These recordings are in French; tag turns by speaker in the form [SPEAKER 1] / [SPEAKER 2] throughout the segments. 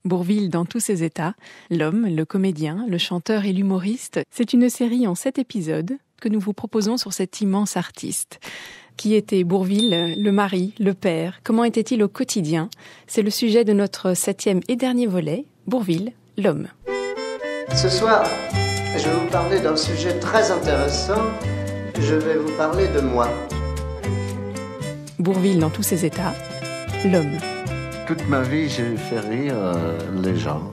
[SPEAKER 1] Bourvil dans tous ses états, l'homme, le comédien, le chanteur et l'humoriste, c'est une série en 7 épisodes que nous vous proposons sur cet immense artiste. Qui était Bourvil, le mari, le père? Comment était-il au quotidien? C'est le sujet de notre 7e et dernier volet, Bourvil, l'homme.
[SPEAKER 2] Ce soir, je vais vous parler d'un sujet très intéressant. Je vais vous parler de moi.
[SPEAKER 1] Bourvil dans tous ses états, l'homme.
[SPEAKER 3] Toute ma vie, j'ai fait rire les gens.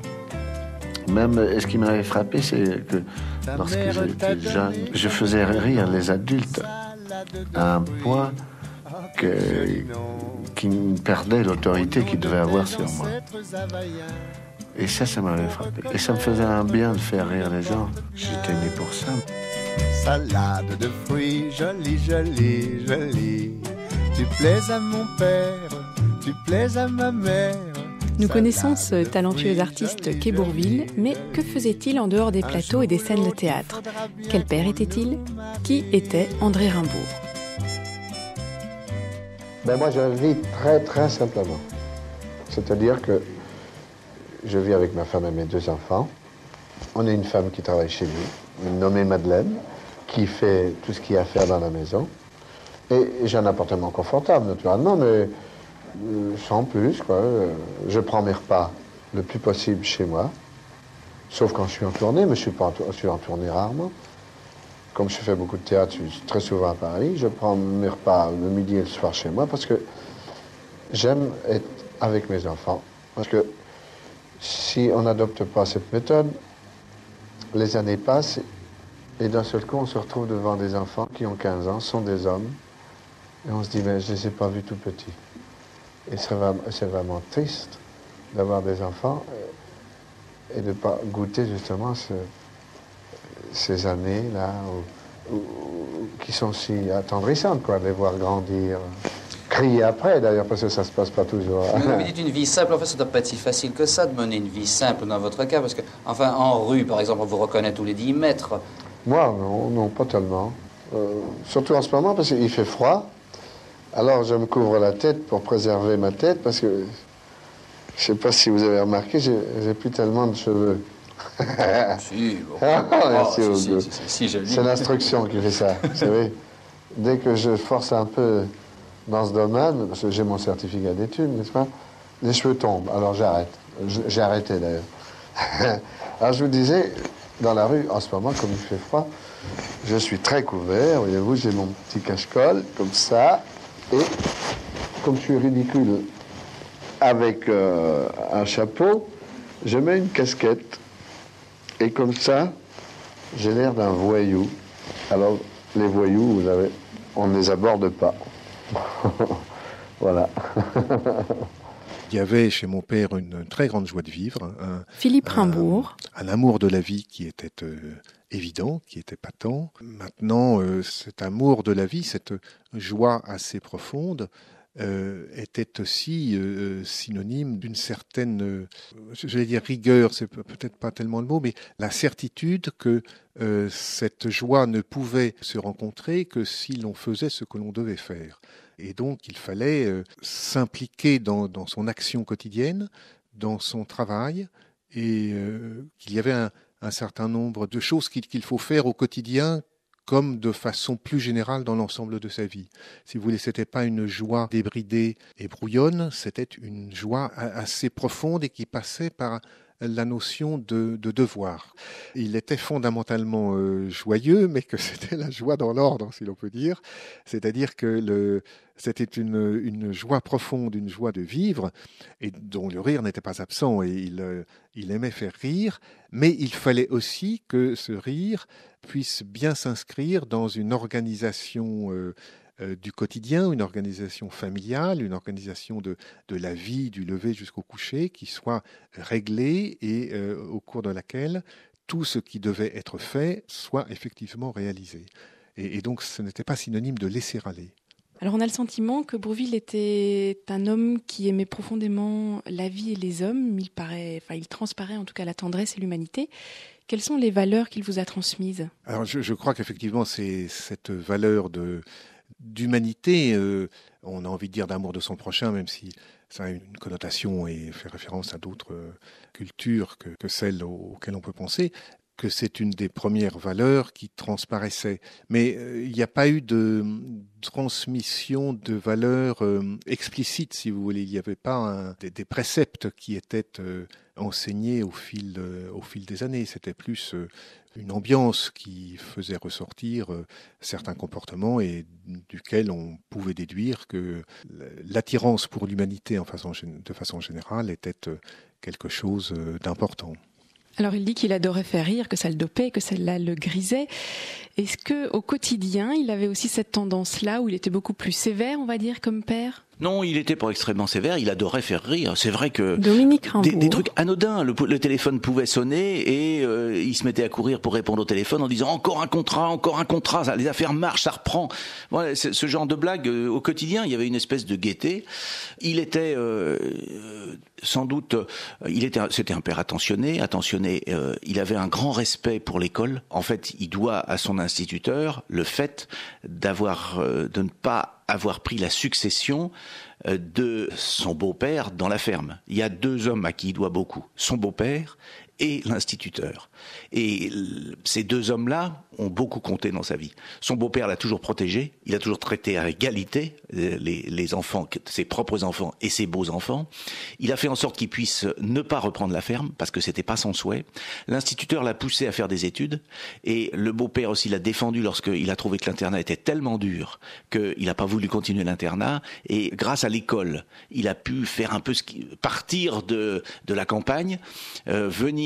[SPEAKER 3] Même, ce qui m'avait frappé, c'est que lorsque j'étais jeune, je faisais rire les adultes à un point qu'ils perdaient l'autorité qu'ils devaient avoir sur moi. Et ça m'avait frappé. Et ça me faisait un bien de faire rire les gens. J'étais né pour ça.
[SPEAKER 4] Salade de fruits, jolie, jolie, jolie. Tu plais à mon père, tu plais à ma mère.
[SPEAKER 1] Nous connaissons ce talentueux artiste qu'est Bourvil, mais que faisait-il en dehors des plateaux et des scènes de théâtre? Quel père était-il? Qui était André Rimbaud?
[SPEAKER 3] Moi, je vis très, très simplement. C'est-à-dire que je vis avec ma femme et mes 2 enfants. On a une femme qui travaille chez nous, nommée Madeleine, qui fait tout ce qu'il y a à faire dans la maison. Et j'ai un appartement confortable, naturellement, mais sans plus, quoi. Je prends mes repas le plus possible chez moi, sauf quand je suis en tournée, mais je suis en tournée rarement. Comme je fais beaucoup de théâtre, je suis très souvent à Paris, je prends mes repas le midi et le soir chez moi parce que j'aime être avec mes enfants. Parce que si on n'adopte pas cette méthode, les années passent et d'un seul coup, on se retrouve devant des enfants qui ont 15 ans, sont des hommes, et on se dit, mais je ne les ai pas vus tout petits. Et c'est vraiment triste d'avoir des enfants et de ne pas goûter justement ces années-là qui sont si attendrissantes, quoi, de les voir grandir. Crier après, d'ailleurs, parce que ça ne se passe pas toujours.
[SPEAKER 5] Vous dites une vie simple, en fait, ça ne doit pas être si facile que ça de mener une vie simple dans votre cas, parce que, enfin, en rue, par exemple, on vous reconnaît tous les 10 mètres.
[SPEAKER 3] Moi, non, pas tellement. Surtout en ce moment, parce qu'il fait froid. Alors, je me couvre la tête pour préserver ma tête, parce que, je ne sais pas si vous avez remarqué, j'ai plus tellement de cheveux.
[SPEAKER 5] Si, bon.
[SPEAKER 3] Merci,
[SPEAKER 5] si joli.
[SPEAKER 3] C'est l'instruction qui fait ça, vous savez. Dès que je force un peu dans ce domaine, parce que j'ai mon certificat d'études, n'est-ce pas, les cheveux tombent, alors j'arrête. J'ai arrêté, d'ailleurs. Alors, je vous disais, dans la rue, en ce moment, comme il fait froid, je suis très couvert, voyez-vous, j'ai mon petit cache-colle, comme ça, et comme je suis ridicule avec un chapeau, je mets une casquette, et comme ça, j'ai l'air d'un voyou. Alors, les voyous, vous savez, on ne les aborde pas. Voilà.
[SPEAKER 6] Il y avait chez mon père une très grande joie de vivre.
[SPEAKER 1] Philippe Rimbourg.
[SPEAKER 6] Un amour de la vie qui était évident, qui était patent. Maintenant, cet amour de la vie, cette joie assez profonde, était aussi synonyme d'une certaine, j'allais dire rigueur, c'est peut-être pas tellement le mot, mais la certitude que cette joie ne pouvait se rencontrer que si l'on faisait ce que l'on devait faire. Et donc, il fallait s'impliquer dans son action quotidienne, dans son travail, et qu'il y avait un certain nombre de choses qu'il faut faire au quotidien, comme de façon plus générale dans l'ensemble de sa vie. Si vous voulez, c'était pas une joie débridée et brouillonne, c'était une joie assez profonde et qui passait par la notion de devoir. Il était fondamentalement joyeux, mais que c'était la joie dans l'ordre, si l'on peut dire. C'est-à-dire que c'était une joie profonde, une joie de vivre, et dont le rire n'était pas absent. Et il aimait faire rire, mais il fallait aussi que ce rire puisse bien s'inscrire dans une organisation du quotidien, une organisation familiale, une organisation de la vie, du lever jusqu'au coucher, qui soit réglée et au cours de laquelle tout ce qui devait être fait soit effectivement réalisé. Et donc ce n'était pas synonyme de laisser aller.
[SPEAKER 1] Alors on a le sentiment que Bourvil était un homme qui aimait profondément la vie et les hommes. Il transparaît en tout cas la tendresse et l'humanité. Quelles sont les valeurs qu'il vous a transmises?
[SPEAKER 6] Alors je crois qu'effectivement c'est cette valeur d'humanité, on a envie de dire d'amour de son prochain, même si Ça a une connotation et fait référence à d'autres cultures que celles auxquelles on peut penser, que c'est une des premières valeurs qui transparaissait. Mais il n'y a pas eu de transmission de valeurs explicites, si vous voulez. Il n'y avait pas des préceptes qui étaient enseignés au fil des années. C'était plus une ambiance qui faisait ressortir certains comportements et duquel on pouvait déduire que l'attirance pour l'humanité de façon générale était quelque chose d'important.
[SPEAKER 1] Alors il dit qu'il adorait faire rire, que ça le dopait, que celle-là le grisait. Est-ce que au quotidien, il avait aussi cette tendance-là où il était beaucoup plus sévère, on va dire, comme père ?
[SPEAKER 7] Non, il était pas extrêmement sévère, il adorait faire rire. C'est vrai que
[SPEAKER 1] Dominique Rimbaud.
[SPEAKER 7] Des trucs anodins. Le téléphone pouvait sonner et il se mettait à courir pour répondre au téléphone en disant encore un contrat, ça, les affaires marchent, ça reprend. Voilà, ce genre de blague au quotidien, il y avait une espèce de gaieté. Il était sans doute, c'était un père attentionné. Il avait un grand respect pour l'école. En fait, il doit à son instituteur le fait de ne pas avoir pris la succession de son beau-père dans la ferme. Il y a 2 hommes à qui il doit beaucoup, son beau-père et l'instituteur. Et ces 2 hommes-là ont beaucoup compté dans sa vie. Son beau-père l'a toujours protégé, il a toujours traité à égalité les enfants, ses propres enfants et ses beaux-enfants. Il a fait en sorte qu'il puisse ne pas reprendre la ferme, parce que c'était pas son souhait. L'instituteur l'a poussé à faire des études, et le beau-père aussi l'a défendu lorsqu'il a trouvé que l'internat était tellement dur qu'il n'a pas voulu continuer l'internat, et grâce à l'école, il a pu faire un peu partir de la campagne, venir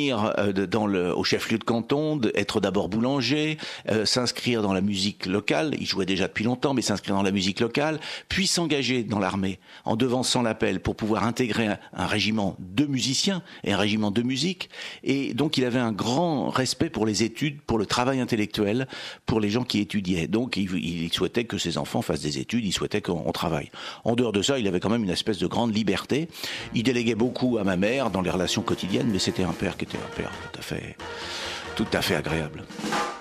[SPEAKER 7] au chef-lieu de canton, être d'abord boulanger, s'inscrire dans la musique locale, il jouait déjà depuis longtemps, mais s'inscrire dans la musique locale, puis s'engager dans l'armée en devançant l'appel pour pouvoir intégrer un régiment de musiciens et un régiment de musique. Et donc il avait un grand respect pour les études, pour le travail intellectuel, pour les gens qui étudiaient. Donc il souhaitait que ses enfants fassent des études, il souhaitait qu'on travaille. En dehors de ça, il avait quand même une espèce de grande liberté. Il déléguait beaucoup à ma mère dans les relations quotidiennes, mais c'était un père qui était un père tout à fait agréable.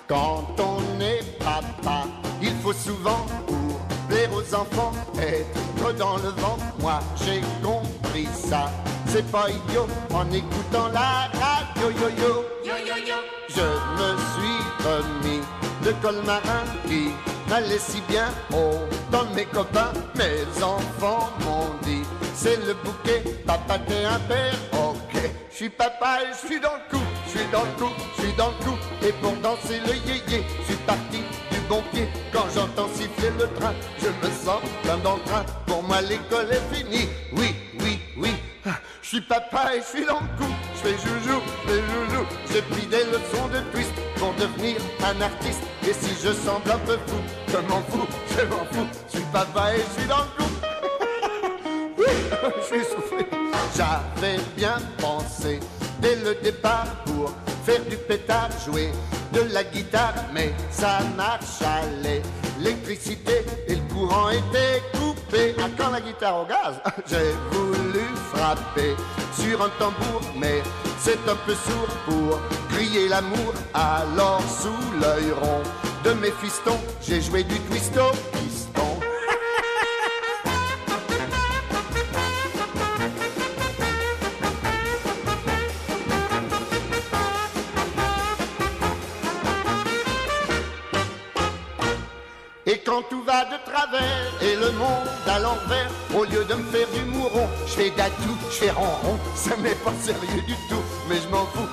[SPEAKER 4] Quand on est papa, il faut souvent, pour plaire aux enfants, être dans le vent. Moi j'ai compris ça, c'est pas idiot, en écoutant la radio yo-yo. Je me suis remis de Colmarin qui m'allait si bien dans mes copains. Mes enfants m'ont dit, c'est le bouquet, papa t'es un père, ok. Je suis papa et je suis dans le coup, je suis dans le coup, je suis dans le coup. Et pour danser le yéyé, je suis parti du bon pied. Quand j'entends siffler le train, je me sens plein dans le train. Pour moi l'école est finie, oui, oui, oui. Je suis papa et je suis dans le coup, je fais joujou, j'ai pris des leçons de twist pour devenir un artiste. Et si je semble un peu fou, je m'en fous, je suis papa et je suis dans le coup. Oui, je suis soufflé. J'avais bien pensé dès le départ pour faire du pétard, jouer de la guitare, mais ça marche à l'électricité et le courant était coupé. Ah, quand la guitare au gaz, j'ai voulu frapper sur un tambour, mais c'est un peu sourd pour crier l'amour. Alors sous l'œil rond de mes fistons, j'ai joué du twist au piston. Et quand tout va de travers et le monde à l'envers, au lieu de me faire du mouron, je fais d'atout, je fais ronron. Ça n'est pas sérieux du tout, mais je m'en fous,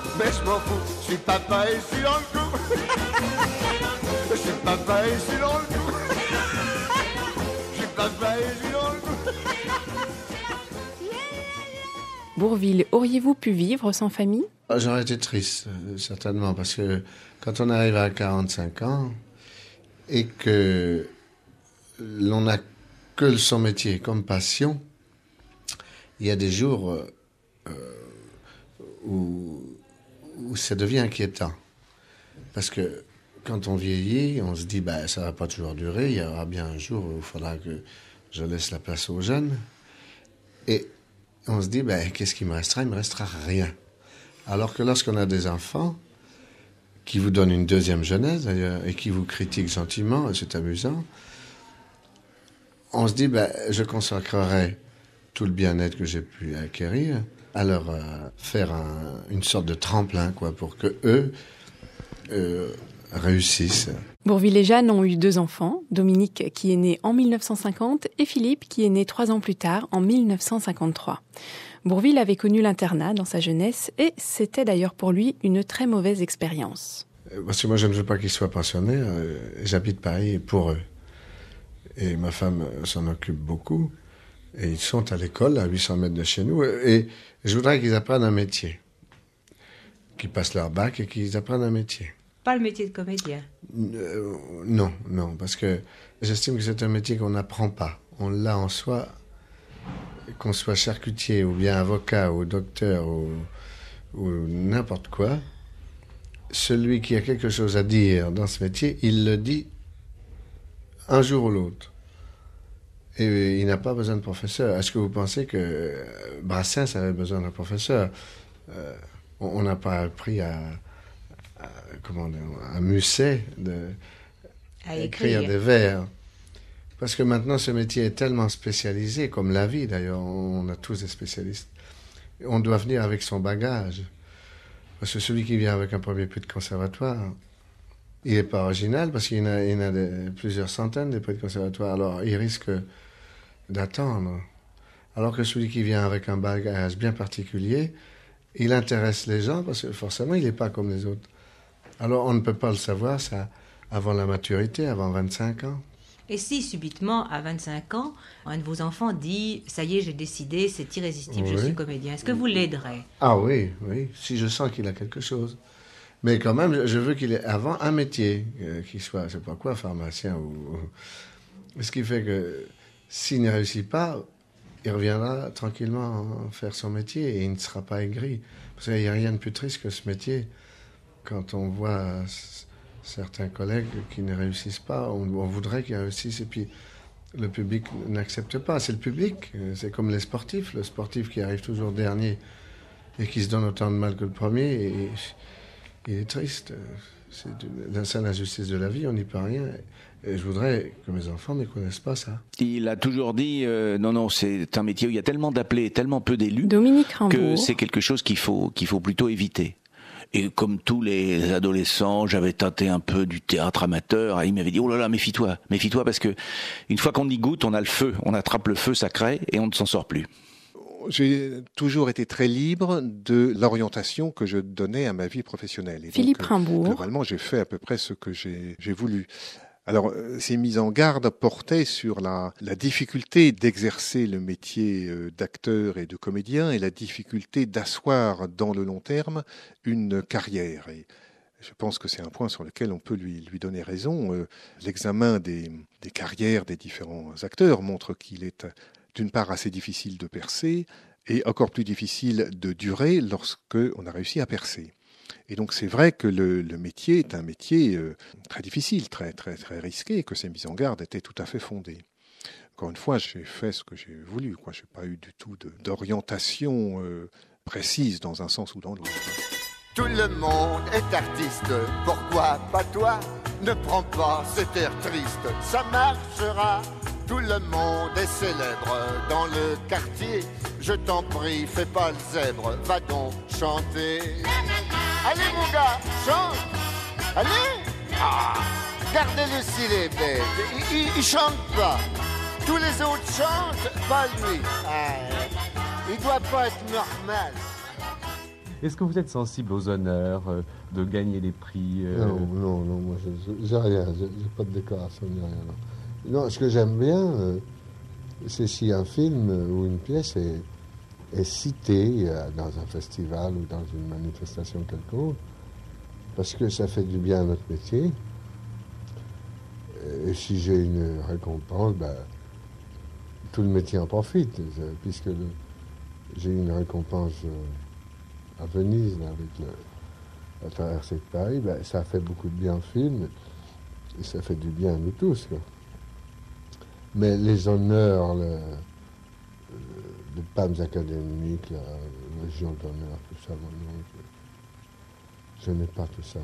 [SPEAKER 4] je suis papa et je suis dans le coup. Je suis papa et je suis dans le coup. Je suis papa et je suis dans le coup.
[SPEAKER 1] Bourvil, auriez-vous pu vivre sans famille ?
[SPEAKER 3] J'aurais été triste, certainement, parce que quand on arrive à 45 ans, et que l'on n'a que son métier comme passion, il y a des jours où ça devient inquiétant. Parce que quand on vieillit, on se dit ça va pas toujours durer, il y aura bien un jour où il faudra que je laisse la place aux jeunes. Et on se dit, qu'est-ce qui me restera ? Il me restera rien. Alors que lorsqu'on a des enfants, qui vous donne une deuxième jeunesse, d'ailleurs, et qui vous critique gentiment, et c'est amusant, on se dit, je consacrerai tout le bien-être que j'ai pu acquérir, à leur faire une sorte de tremplin, quoi, pour que eux réussissent.
[SPEAKER 1] Bourvil et Jeanne ont eu 2 enfants, Dominique qui est né en 1950 et Philippe qui est né 3 ans plus tard, en 1953. Bourvil avait connu l'internat dans sa jeunesse et c'était d'ailleurs pour lui une très mauvaise expérience.
[SPEAKER 3] Parce que moi, je ne veux pas qu'ils soient pensionnaires. J'habite Paris pour eux. Et ma femme s'en occupe beaucoup. Et ils sont à l'école, à 800 mètres de chez nous. Et je voudrais qu'ils apprennent un métier. Qu'ils passent leur bac et qu'ils apprennent un métier.
[SPEAKER 8] Pas le métier de comédien.
[SPEAKER 3] Non, parce que j'estime que c'est un métier qu'on n'apprend pas. On l'a en soi, qu'on soit charcutier ou bien avocat ou docteur ou n'importe quoi. Celui qui a quelque chose à dire dans ce métier, il le dit un jour ou l'autre. Et il n'a pas besoin de professeur. Est-ce que vous pensez que Brassens avait besoin d'un professeur? On n'a pas appris à Musset à écrire des vers. Parce que maintenant, ce métier est tellement spécialisé, comme la vie d'ailleurs, on a tous des spécialistes. On doit venir avec son bagage. Parce que celui qui vient avec un premier prix de conservatoire, il n'est pas original, parce qu'il y en a plusieurs centaines de prix de conservatoire, alors il risque d'attendre. Alors que celui qui vient avec un bagage bien particulier, il intéresse les gens, parce que forcément, il n'est pas comme les autres. Alors on ne peut pas le savoir, ça, avant la maturité, avant 25 ans.
[SPEAKER 8] Et si, subitement, à 25 ans, un de vos enfants dit « Ça y est, j'ai décidé, c'est irrésistible, je suis comédien », est-ce que vous l'aiderez?
[SPEAKER 3] Ah oui, si je sens qu'il a quelque chose. Mais quand même, je veux qu'il ait avant un métier, qu'il soit, je sais pas quoi, pharmacien ou... Ce qui fait que s'il ne réussit pas, il reviendra tranquillement faire son métier et il ne sera pas aigri. Parce qu'il n'y a rien de plus triste que ce métier. Quand on voit certains collègues qui ne réussissent pas, on voudrait qu'ils réussissent et puis le public n'accepte pas. C'est le public, c'est comme les sportifs. Le sportif qui arrive toujours dernier et qui se donne autant de mal que le premier, et il est triste. C'est l'injustice de la vie, on n'y peut rien. Et je voudrais que mes enfants ne connaissent pas ça.
[SPEAKER 7] Il a toujours dit, non, c'est un métier où il y a tellement d'appelés, tellement peu d'élus,
[SPEAKER 1] Dominique Rimbaud,
[SPEAKER 7] que c'est quelque chose qu'il faut plutôt éviter. Et comme tous les adolescents, j'avais tâté un peu du théâtre amateur, et il m'avait dit, oh là là, méfie-toi, parce que une fois qu'on y goûte, on a le feu, on attrape le feu sacré, et on ne s'en sort plus.
[SPEAKER 6] J'ai toujours été très libre de l'orientation que je donnais à ma vie professionnelle. Et
[SPEAKER 1] Philippe
[SPEAKER 6] donc,
[SPEAKER 1] Rimbaud.
[SPEAKER 6] Globalement, j'ai fait à peu près ce que j'ai voulu. Alors, ces mises en garde portaient sur la difficulté d'exercer le métier d'acteur et de comédien et la difficulté d'asseoir dans le long terme une carrière. Et je pense que c'est un point sur lequel on peut lui donner raison. L'examen des carrières des différents acteurs montre qu'il est d'une part assez difficile de percer et encore plus difficile de durer lorsque on a réussi à percer. Et donc c'est vrai que le métier est un métier très difficile, très, très, très risqué, et que ces mises en garde étaient tout à fait fondées. Encore une fois, j'ai fait ce que j'ai voulu, quoi. Je n'ai pas eu du tout d'orientation précise dans un sens ou dans l'autre.
[SPEAKER 4] Tout le monde est artiste, pourquoi pas toi? Ne prends pas cet air triste, ça marchera. Tout le monde est célèbre dans le quartier. Je t'en prie, fais pas le zèbre, va donc chanter. Allez mon gars, chante. Allez. Gardez-le s'il est bête, il chante pas. Tous les autres chantent, pas lui. Il doit pas être normal.
[SPEAKER 9] Est-ce que vous êtes sensible aux honneurs, de gagner des prix
[SPEAKER 3] Non, moi j'ai rien, j'ai pas de décoration, ni rien. Non, ce que j'aime bien, c'est si un film ou une pièce est cité dans un festival ou dans une manifestation quelconque, parce que ça fait du bien à notre métier. Et si j'ai une récompense, tout le métier en profite, puisque j'ai eu une récompense à Venise avec la traversée de Paris, ça fait beaucoup de bien au film, et ça fait du bien à nous tous, quoi. Mais les honneurs, les palmes académiques, la Légion d'honneur, tout ça, non, je n'ai pas tout ça.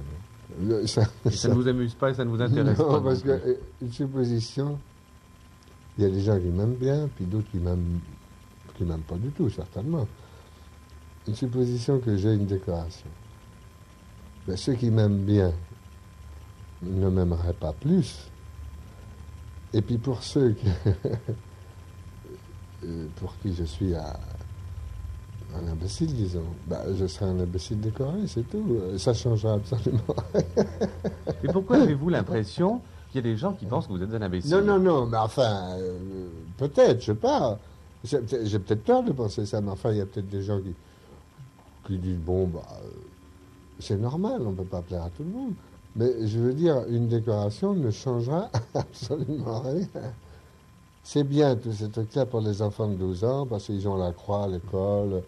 [SPEAKER 3] Non.
[SPEAKER 9] Ça ne vous amuse pas et ça ne vous intéresse pas?
[SPEAKER 3] Non, parce qu'une supposition, il y a des gens qui m'aiment bien, puis d'autres qui qui m'aiment pas du tout, certainement. Une supposition que j'ai une décoration. Mais ceux qui m'aiment bien ne m'aimeraient pas plus. Et puis pour ceux pour qui je suis un imbécile, disons, je serai un imbécile décoré, c'est tout. Ça changera absolument.
[SPEAKER 9] Et pourquoi avez-vous l'impression qu'il y a des gens qui pensent que vous êtes un imbécile?
[SPEAKER 3] Non, mais enfin, peut-être, je sais pas. J'ai peut-être peur de penser ça, mais enfin, il y a peut-être des gens qui disent, c'est normal, on ne peut pas plaire à tout le monde. Mais je veux dire, une décoration ne changera absolument rien. C'est bien tous ces trucs-là pour les enfants de 12 ans, parce qu'ils ont la croix, l'école,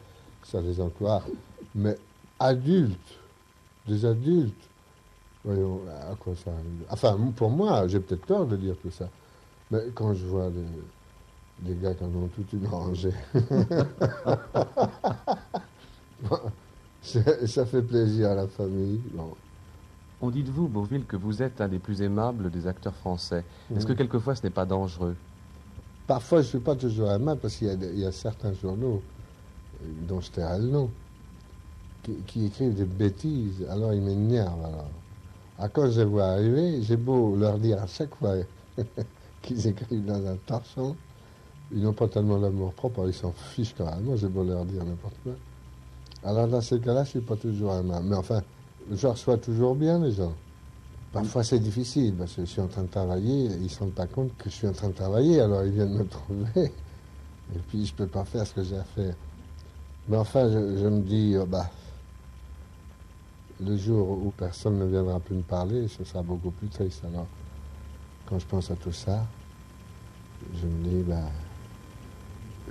[SPEAKER 3] ça les encourage. Mais des adultes, voyons, à quoi ça arrive? Enfin, pour moi, j'ai peut-être peur de dire tout ça. Mais quand je vois des gars qui en ont toute une rangée, ça fait plaisir à la famille. Bon.
[SPEAKER 9] On dit de vous, Bourvil, que vous êtes un des plus aimables des acteurs français. Est-ce que quelquefois ce n'est pas dangereux?
[SPEAKER 3] Parfois, je ne suis pas toujours aimable parce qu'il y a certains journaux, dont je tairai le nom, qui écrivent des bêtises. Alors, ils m'énervent. Alors, quand je les vois arriver, j'ai beau leur dire à chaque fois qu'ils écrivent dans un torchon, ils n'ont pas tellement l'amour-propre, ils s'en fichent carrément, j'ai beau leur dire n'importe quoi. Alors, dans ces cas-là, je ne suis pas toujours aimable. Mais enfin, je reçois toujours bien les gens. Parfois, c'est difficile, parce que je suis en train de travailler, ils ne se rendent pas compte que je suis en train de travailler, alors ils viennent me trouver, et puis je ne peux pas faire ce que j'ai à faire. Mais enfin, je me dis, le jour où personne ne viendra plus me parler, ce sera beaucoup plus triste. Alors, quand je pense à tout ça, je me dis,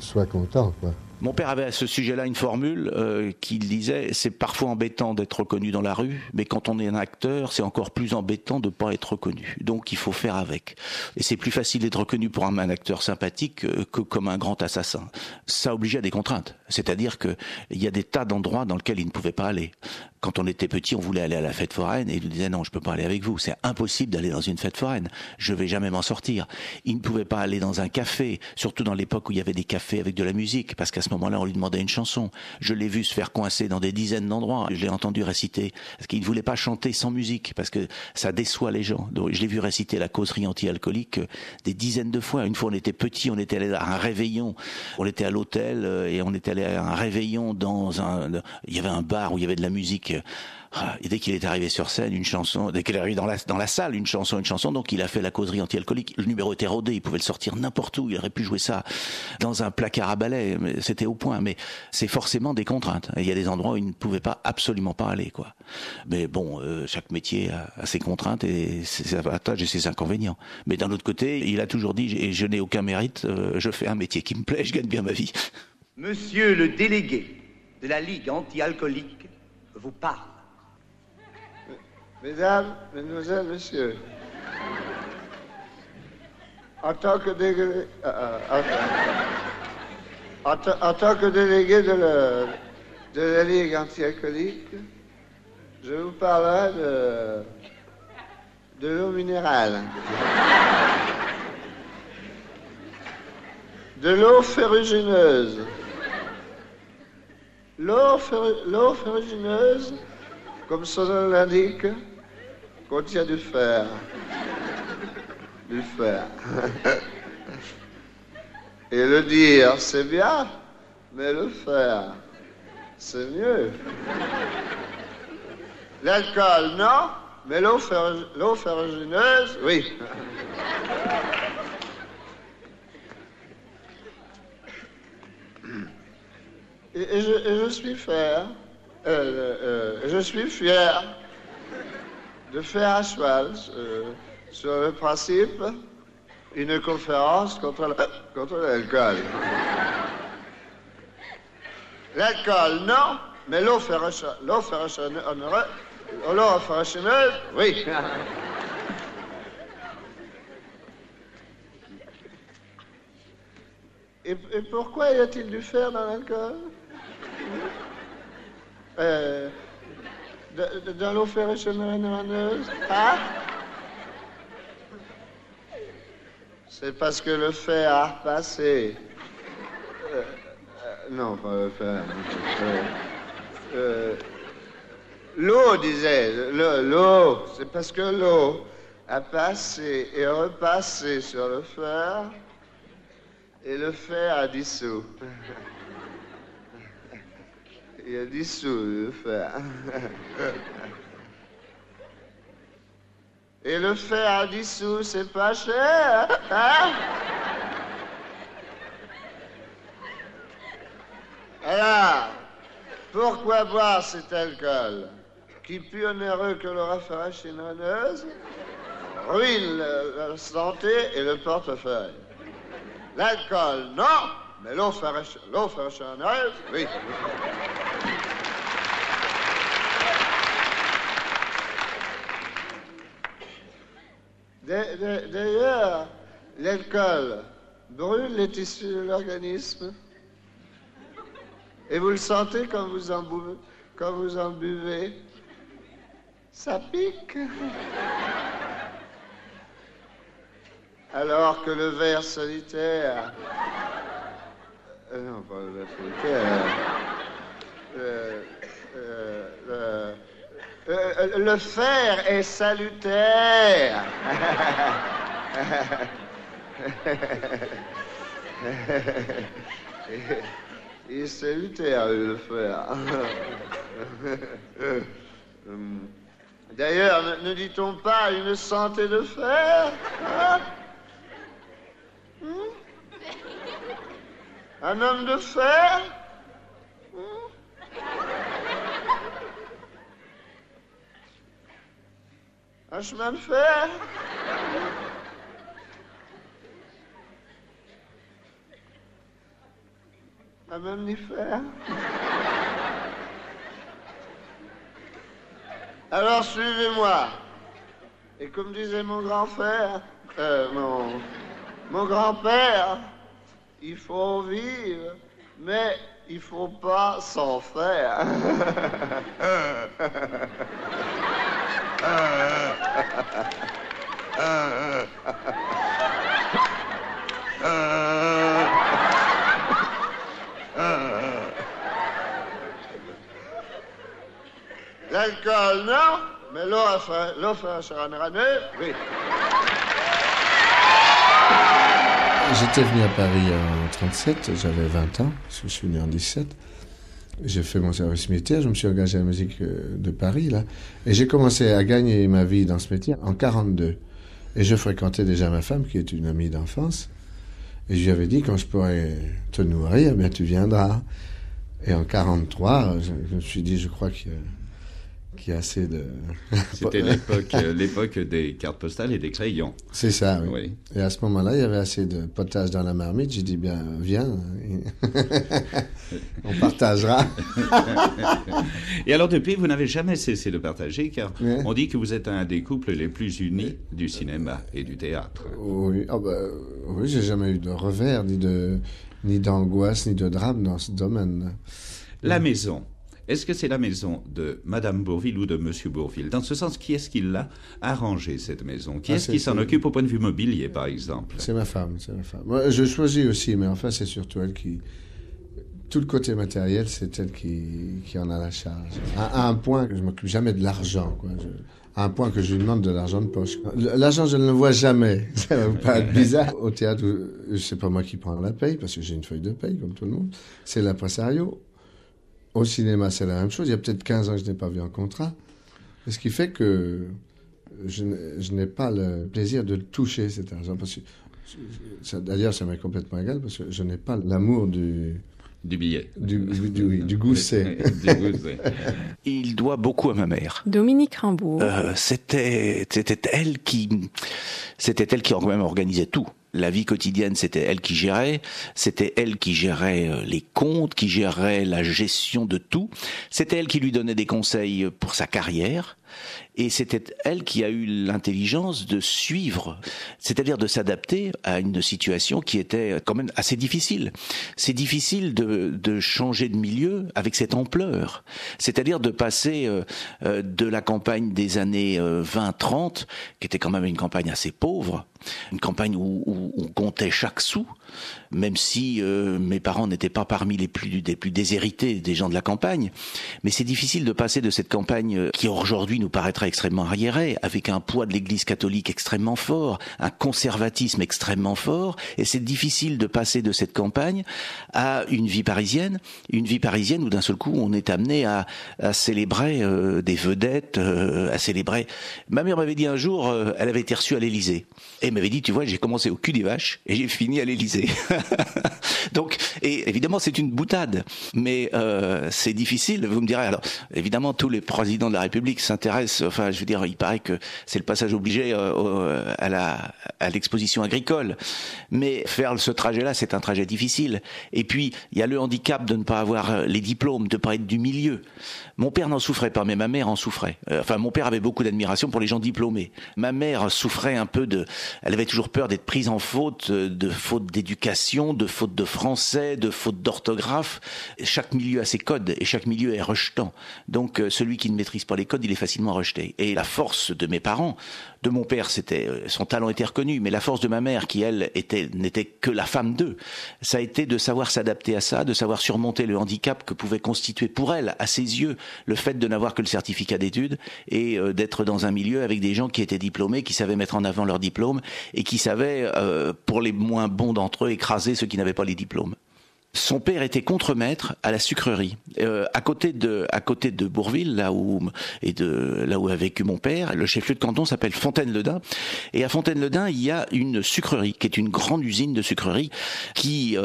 [SPEAKER 3] sois content, quoi.
[SPEAKER 7] Mon père avait à ce sujet-là une formule qui disait « c'est parfois embêtant d'être reconnu dans la rue, mais quand on est un acteur, c'est encore plus embêtant de ne pas être reconnu. Donc il faut faire avec. Et c'est plus facile d'être reconnu pour un acteur sympathique que comme un grand assassin. Ça obligeait à des contraintes. C'est-à-dire qu'il y a des tas d'endroits dans lesquels il ne pouvait pas aller. Quand on était petit, on voulait aller à la fête foraine et il nous disait « non, je ne peux pas aller avec vous. C'est impossible d'aller dans une fête foraine. Je ne vais jamais m'en sortir. » Il ne pouvait pas aller dans un café, surtout dans l'époque où il y avait des cafés avec de la musique, parce qu'à ce moment-là, on lui demandait une chanson. Je l'ai vu se faire coincer dans des dizaines d'endroits. Je l'ai entendu réciter, parce qu'il ne voulait pas chanter sans musique, parce que ça déçoit les gens. Donc, je l'ai vu réciter la causerie anti-alcoolique des dizaines de fois. Une fois, on était petit, on était allé à un réveillon. On était à l'hôtel et on était allé à un réveillon il y avait un bar où il y avait de la musique. Et dès qu'il est arrivé sur scène, une chanson, dès qu'il est arrivé dans la salle, une chanson, donc il a fait la causerie anti-alcoolique. Le numéro était rodé, il pouvait le sortir n'importe où, il aurait pu jouer ça dans un placard à balai, c'était au point, mais c'est forcément des contraintes. Et il y a des endroits où il ne pouvait pas, absolument pas aller, quoi. Mais bon, chaque métier a ses contraintes et ses avantages et ses inconvénients. Mais d'un autre côté, il a toujours dit, et je n'ai aucun mérite, je fais un métier qui me plaît, je gagne bien ma vie.
[SPEAKER 10] Monsieur le délégué de la Ligue anti-alcoolique vous parle.
[SPEAKER 2] Mesdames, mesdemoiselles, messieurs, en tant que délégué, de la Ligue anti-alcoolique, je vous parlerai de l'eau minérale, de l'eau ferrugineuse. L'eau ferrugineuse, comme son nom l'indique, contient du fer. Du fer. Et le dire, c'est bien, mais le faire, c'est mieux. L'alcool, non, mais l'eau ferrugineuse, oui. Et je suis fier, je suis fier de faire à cheval sur le principe une conférence contre l'alcool. L'alcool, non, mais l'eau ferrugineuse, oui. Et pourquoi y a-t-il du fer dans l'alcool? Dans l'eau ferrugineuse, hein? C'est parce que le fer a repassé
[SPEAKER 3] Non, pas le fer. L'eau, disais, l'eau, c'est parce que l'eau a passé et repassé sur le fer, et le fer a dissous. Il a dissous le fer. Et le fer à dissous, c'est pas cher, hein? Alors, pourquoi boire cet alcool qui, plus onéreux que le rafraîchineuse, ruine la santé et le portefeuille? L'alcool, non, mais l'eau rafraîchineuse, oui. D'ailleurs, l'alcool brûle les tissus de l'organisme. Et vous le sentez quand vous en buvez. Ça pique. Alors que le verre solitaire... non, pas le verre solitaire. Le fer est salutaire. Il est salutaire, le fer. D'ailleurs, ne dit-on pas une santé de fer, hein? Un homme de fer? Un chemin de fer? Un mammifère? Alors suivez-moi. Et comme disait mon grand-père, mon grand-père, il faut vivre, mais il faut pas s'en faire. L'alcool, non, mais l'eau rafraîchineuse, oui.
[SPEAKER 11] J'étais venu à Paris en 1937, j'avais 20 ans, parce que je suis né en 17. J'ai fait mon service militaire, je me suis engagé à la musique de Paris, là. Et j'ai commencé à gagner ma vie dans ce métier en 1942. Et je fréquentais déjà ma femme, qui est une amie d'enfance. Et je lui avais dit, quand je pourrais te nourrir, bien tu viendras. Et en 1943, je me suis dit, je crois qu'il y a assez de...
[SPEAKER 12] C'était l'époque des cartes postales et des crayons.
[SPEAKER 11] C'est ça, oui. Et à ce moment-là, il y avait assez de potage dans la marmite. J'ai dit, bien, viens, on partagera.
[SPEAKER 12] Et alors, depuis, vous n'avez jamais cessé de partager, car on dit que vous êtes un des couples les plus unis du cinéma et du théâtre.
[SPEAKER 11] Oui, oui, j'ai jamais eu de revers, ni d'angoisse, ni de drame dans ce domaine.
[SPEAKER 12] La maison. Est-ce que c'est la maison de Madame Bourvil ou de Monsieur Bourvil? Dans ce sens, qui est-ce qui l'a arrangé, cette maison? Qui est-ce qui s'en occupe au point de vue mobilier, par exemple?
[SPEAKER 11] C'est ma femme, Moi, je choisis aussi, mais enfin, c'est surtout elle qui... Tout le côté matériel, c'est elle qui en a la charge. À un point que je ne m'occupe jamais de l'argent, quoi. À un point que je lui demande de l'argent de poche. L'argent, je ne le vois jamais. Ça va vous paraître bizarre. Au théâtre, c'est pas moi qui prends la paye, parce que j'ai une feuille de paye, comme tout le monde. C'est l'impresario. Au cinéma, c'est la même chose. Il y a peut-être 15 ans que je n'ai pas vu un contrat. Ce qui fait que je n'ai pas le plaisir de toucher cet argent. D'ailleurs, ça m'est complètement égal, parce que je n'ai pas l'amour du
[SPEAKER 12] billet.
[SPEAKER 11] Du gousset.
[SPEAKER 7] Il doit beaucoup à ma mère.
[SPEAKER 1] Dominique Rimbaud.
[SPEAKER 7] C'était elle qui quand même organisait tout. La vie quotidienne, c'était elle qui gérait. C'était elle qui gérait les comptes, qui gérait la gestion de tout. C'était elle qui lui donnait des conseils pour sa carrière. Et c'était elle qui a eu l'intelligence de suivre, c'est-à-dire de s'adapter à une situation qui était quand même assez difficile. C'est difficile de changer de milieu avec cette ampleur, c'est-à-dire de passer de la campagne des années 20-30, qui était quand même une campagne assez pauvre, une campagne où on comptait chaque sou, même si mes parents n'étaient pas parmi des plus déshérités des gens de la campagne. Mais c'est difficile de passer de cette campagne qui aujourd'hui nous paraîtra extrêmement arriérée, avec un poids de l'Église catholique extrêmement fort, un conservatisme extrêmement fort, et c'est difficile de passer de cette campagne à une vie parisienne où d'un seul coup on est amené à célébrer des vedettes, à célébrer... Ma mère m'avait dit un jour, elle avait été reçue à l'Élysée, et m'avait dit, tu vois, j'ai commencé au cul des vaches et j'ai fini à l'Élysée. Donc, et évidemment, c'est une boutade, mais c'est difficile. Vous me direz, alors, évidemment, tous les présidents de la République s'intéressent, enfin, je veux dire, il paraît que c'est le passage obligé à l'exposition agricole. Mais faire ce trajet-là, c'est un trajet difficile. Et puis, il y a le handicap de ne pas avoir les diplômes, de ne pas être du milieu. Mon père n'en souffrait pas, mais ma mère en souffrait. Enfin, mon père avait beaucoup d'admiration pour les gens diplômés. Ma mère souffrait un peu elle avait toujours peur d'être prise en faute, de faute d'éducation, de faute de français, de faute d'orthographe. Chaque milieu a ses codes et chaque milieu est rejetant. Donc, celui qui ne maîtrise pas les codes, il est facilement rejeté. Et la force de mes parents, de mon père, son talent était reconnu, mais la force de ma mère, qui elle n'était que la femme d'eux, ça a été de savoir s'adapter à ça, de savoir surmonter le handicap que pouvait constituer pour elle, à ses yeux, le fait de n'avoir que le certificat d'études et d'être dans un milieu avec des gens qui étaient diplômés, qui savaient mettre en avant leur diplôme et qui savaient, pour les moins bons d'entre eux, écraser ceux qui n'avaient pas les diplômes. Son père était contremaître à la sucrerie, à côté de Bourvil, là où a vécu mon père. Le chef-lieu de canton s'appelle Fontaine-le-Dain, et à Fontaine-le-Dain, il y a une sucrerie qui est une grande usine de sucrerie qui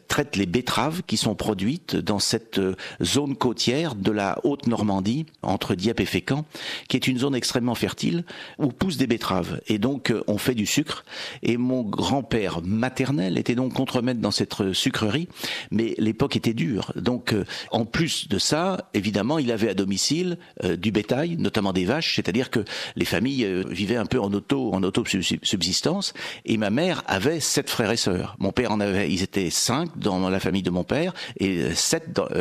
[SPEAKER 7] traite les betteraves qui sont produites dans cette zone côtière de la Haute-Normandie, entre Dieppe et Fécamp, qui est une zone extrêmement fertile où poussent des betteraves, et donc on fait du sucre. Et mon grand-père maternel était donc contremaître dans cette sucrerie. Mais l'époque était dure. Donc, en plus de ça, évidemment, il avait à domicile du bétail, notamment des vaches, c'est-à-dire que les familles vivaient un peu en auto-subsistance. Et ma mère avait 7 frères et sœurs. Mon père ils étaient 5 dans la famille de mon père et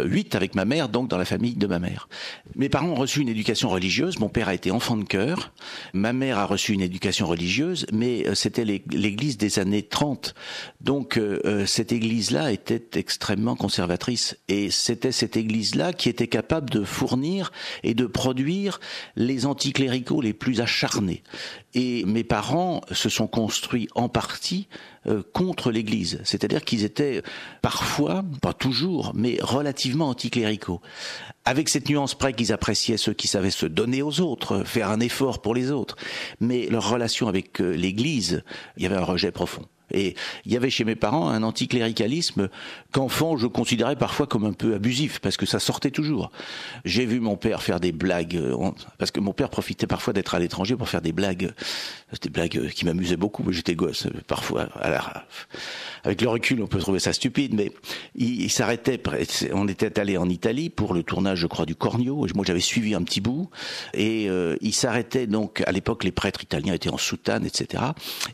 [SPEAKER 7] 8 avec ma mère, donc dans la famille de ma mère. Mes parents ont reçu une éducation religieuse. Mon père a été enfant de chœur. Ma mère a reçu une éducation religieuse, mais c'était l'église des années 30. Donc, cette église-là était extrêmement conservatrice, et c'était cette église-là qui était capable de fournir et de produire les anticléricaux les plus acharnés. Et mes parents se sont construits en partie contre l'église, c'est-à-dire qu'ils étaient parfois, pas toujours, mais relativement anticléricaux. Avec cette nuance près qu'ils appréciaient ceux qui savaient se donner aux autres, faire un effort pour les autres. Mais leur relation avec l'église, il y avait un rejet profond. Et il y avait chez mes parents un anticléricalisme qu'enfant je considérais parfois comme un peu abusif, parce que ça sortait toujours. J'ai vu mon père faire des blagues, parce que mon père profitait parfois d'être à l'étranger pour faire des blagues qui m'amusaient beaucoup. J'étais gosse, parfois. Avec le recul, on peut trouver ça stupide, mais il s'arrêtait. On était allé en Italie pour le tournage, je crois, du Cornio. Moi, j'avais suivi un petit bout, et il s'arrêtait donc. À l'époque, les prêtres italiens étaient en soutane, etc.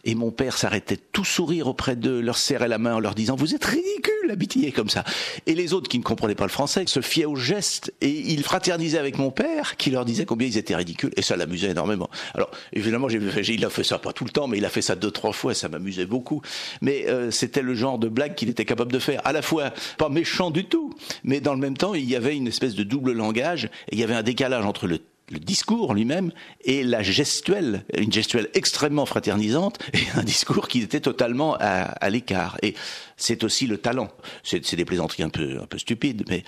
[SPEAKER 7] Et mon père s'arrêtait tout sourire auprès d'eux, leur serrait la main en leur disant « Vous êtes ridicules, habitillés comme ça ». Et les autres qui ne comprenaient pas le français se fiaient au geste, et ils fraternisaient avec mon père qui leur disait combien ils étaient ridicules, et ça l'amusait énormément. Alors évidemment, il a fait ça pas tout le temps, mais il a fait ça 2-3 fois, ça m'amusait beaucoup. Mais c'était le genre de blague qu'il était capable de faire, à la fois pas méchant du tout, mais dans le même temps, il y avait une espèce de double langage, et il y avait un décalage entre le discours lui-même et une gestuelle extrêmement fraternisante, et un discours qui était totalement à l'écart. Et c'est aussi le talent. C'est des plaisanteries un peu stupides, mais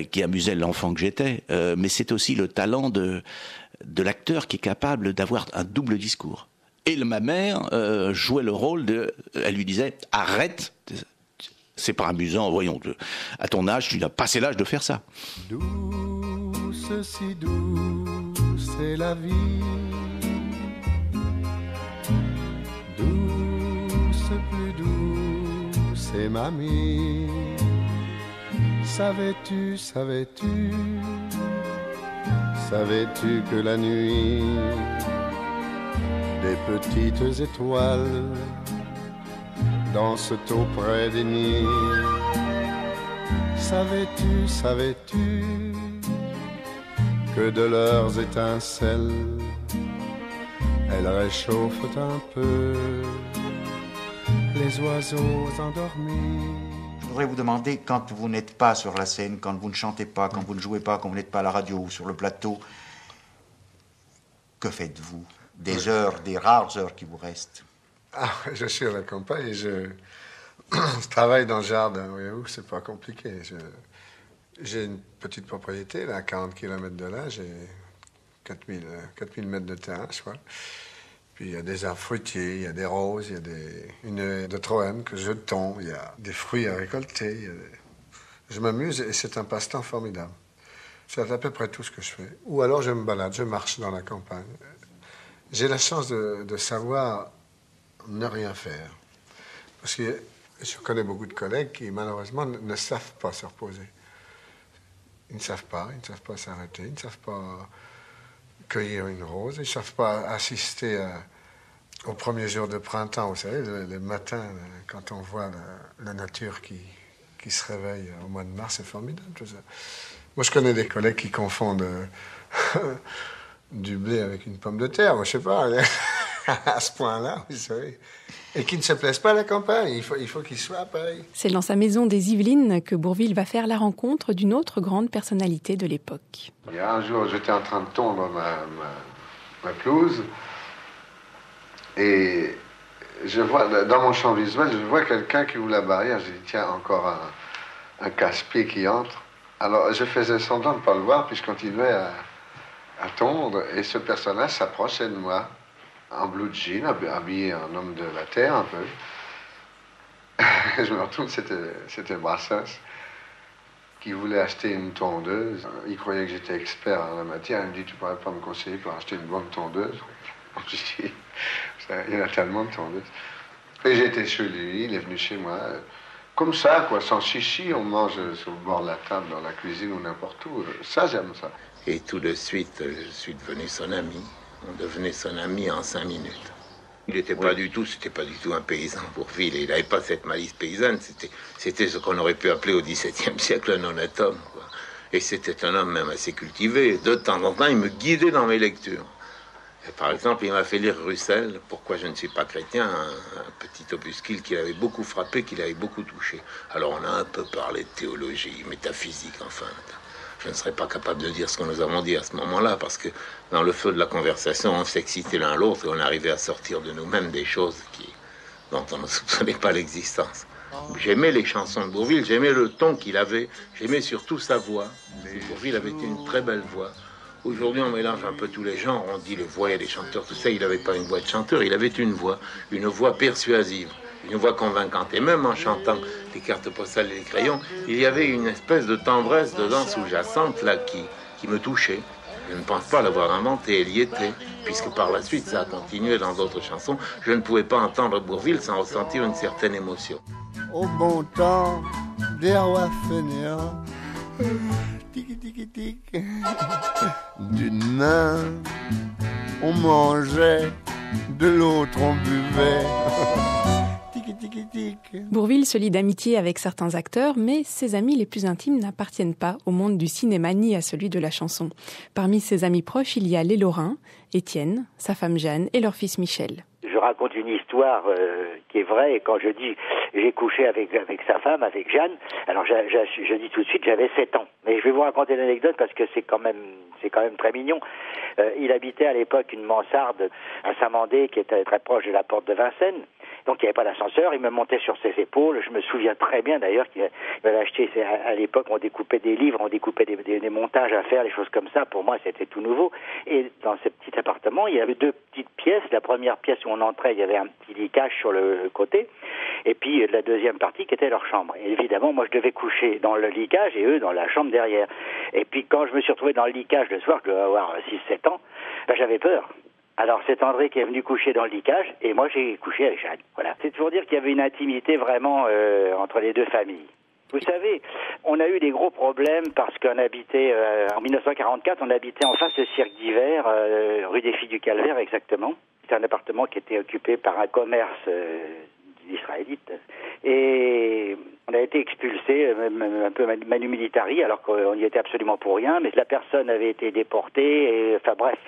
[SPEAKER 7] qui amusaient l'enfant que j'étais. Mais c'est aussi le talent de l'acteur qui est capable d'avoir un double discours. Et ma mère jouait le rôle elle lui disait « Arrête, c'est pas amusant, voyons, à ton âge, tu n'as pas assez l'âge de faire ça. »
[SPEAKER 4] Si douce est la vie, douce, plus douce est mamie. Savais-tu Savais-tu que la nuit, des petites étoiles dansent auprès des nids? Savais-tu que de leurs étincelles, elles réchauffent un peu les oiseaux endormis?
[SPEAKER 13] Je voudrais vous demander, quand vous n'êtes pas sur la scène, quand vous ne chantez pas, quand vous ne jouez pas, quand vous n'êtes pas à la radio ou sur le plateau, que faites-vous des heures, des rares heures qui vous restent?
[SPEAKER 3] Je suis à la campagne et je travaille dans le jardin. Voyez-vous, c'est pas compliqué. J'ai une petite propriété, là, à 40 km de là. J'ai 4000 mètres de terrain, je crois. Puis il y a des arbres fruitiers, il y a des roses, il y a une haie de troème que je tonds, il y a des fruits à récolter. Je m'amuse et c'est un passe-temps formidable. C'est à peu près tout ce que je fais. Ou alors je me balade, je marche dans la campagne. J'ai la chance de savoir ne rien faire. Parce que je connais beaucoup de collègues qui, malheureusement, ne savent pas se reposer. Ils ne savent pas s'arrêter, ils ne savent pas cueillir une rose, ils ne savent pas assister au premier jour de printemps. Vous savez, le matin, quand on voit la nature qui se réveille au mois de mars, c'est formidable tout ça. Moi, je connais des collègues qui confondent du blé avec une pomme de terre, moi, je sais pas, à ce point-là, vous savez. Et qui ne se plaisent pas à la campagne, il faut qu'ils soient pareils.
[SPEAKER 1] C'est dans sa maison des Yvelines que Bourvil va faire la rencontre d'une autre grande personnalité de l'époque.
[SPEAKER 3] Il y a un jour, j'étais en train de tondre ma pelouse et je vois, dans mon champ visuel, je vois quelqu'un qui ouvre la barrière. Je dis, tiens, encore un casse-pied qui entre. Alors, je faisais semblant de ne pas le voir, puis je continuais à tondre, et ce personnage s'approchait de moi, en blue jean, habillé en homme de la terre, un peu. Je me retourne, c'était Brassens, qui voulait acheter une tondeuse. Il croyait que j'étais expert en la matière. Il me dit, tu pourrais pas me conseiller pour acheter une bonne tondeuse? Je dis, il y en a tellement de tondeuses. Et j'étais chez lui, il est venu chez moi. Comme ça, quoi, sans chichi, on mange sur le bord de la table, dans la cuisine ou n'importe où. Ça, j'aime ça.
[SPEAKER 14] Et tout de suite, je suis devenu son ami. On devenait son ami en 5 minutes. Il n'était pas du tout, c'était pas du tout un paysan Bourvil. Il n'avait pas cette malice paysanne. C'était ce qu'on aurait pu appeler au XVIIe siècle un honnête homme, quoi. Et c'était un homme même assez cultivé. De temps en temps, il me guidait dans mes lectures. Et par exemple, il m'a fait lire Russell, Pourquoi je ne suis pas chrétien, un petit opuscule qui l'avait beaucoup frappé, qui l'avait beaucoup touché. Alors on a un peu parlé de théologie, métaphysique, enfin. Je ne serais pas capable de dire ce que nous avons dit à ce moment-là, parce que dans le feu de la conversation, on s'excitait l'un l'autre et on arrivait à sortir de nous-mêmes des choses dont on ne soupçonnait pas l'existence. J'aimais les chansons de Bourvil, j'aimais le ton qu'il avait, j'aimais surtout sa voix. Bourvil avait une très belle voix. Aujourd'hui, on mélange un peu tous les genres, on dit les voix et les chanteurs, tout ça. Il n'avait pas une voix de chanteur, il avait une voix persuasive, une voix convaincante. Et même en chantant les cartes postales et les crayons, il y avait une espèce de tendresse dedans sous-jacente là qui me touchait. Je ne pense pas l'avoir inventé, elle y était, puisque par la suite ça a continué dans d'autres chansons. Je ne pouvais pas entendre Bourvil sans ressentir une certaine émotion.
[SPEAKER 4] Au bon temps des rois fainéants, tic tic tic, d'une main on mangeait, de l'autre on buvait.
[SPEAKER 1] Bourvil se lie d'amitié avec certains acteurs, mais ses amis les plus intimes n'appartiennent pas au monde du cinéma ni à celui de la chanson. Parmi ses amis proches, il y a les Lorrain, Étienne, sa femme Jeanne et leur fils Michel.
[SPEAKER 15] Je raconte une histoire qui est vraie, et quand je dis j'ai couché avec sa femme, avec Jeanne, alors je dis tout de suite j'avais 7 ans. Mais je vais vous raconter l'anecdote parce que c'est quand même très mignon. Il habitait à l'époque une mansarde à Saint-Mandé qui était très proche de la porte de Vincennes. Donc il n'y avait pas d'ascenseur, il me montait sur ses épaules. Je me souviens très bien d'ailleurs qu'il avait acheté, à l'époque on découpait des livres, on découpait des montages à faire, des choses comme ça. Pour moi c'était tout nouveau. Et dans ce petit appartement, il y avait 2 petites pièces. La première pièce où on entrait, il y avait un petit lit-cage sur le côté. Et puis la deuxième partie qui était leur chambre. Et évidemment, moi je devais coucher dans le lit-cage et eux dans la chambre derrière. Et puis quand je me suis retrouvé dans le lit-cage le soir, je devais avoir 6-7 ans, j'avais peur. Alors c'est André qui est venu coucher dans le lit-cage et moi j'ai couché avec Jeanne. Voilà. C'est pour dire qu'il y avait une intimité vraiment entre les deux familles. Vous savez, on a eu des gros problèmes parce qu'on habitait, en 1944, on habitait en face du cirque d'hiver, rue des Filles du Calvaire exactement. C'était un appartement qui était occupé par un commerce israélite. Et on a été expulsé, un peu manu militari, alors qu'on n'y était absolument pour rien, mais la personne avait été déportée, et, enfin bref,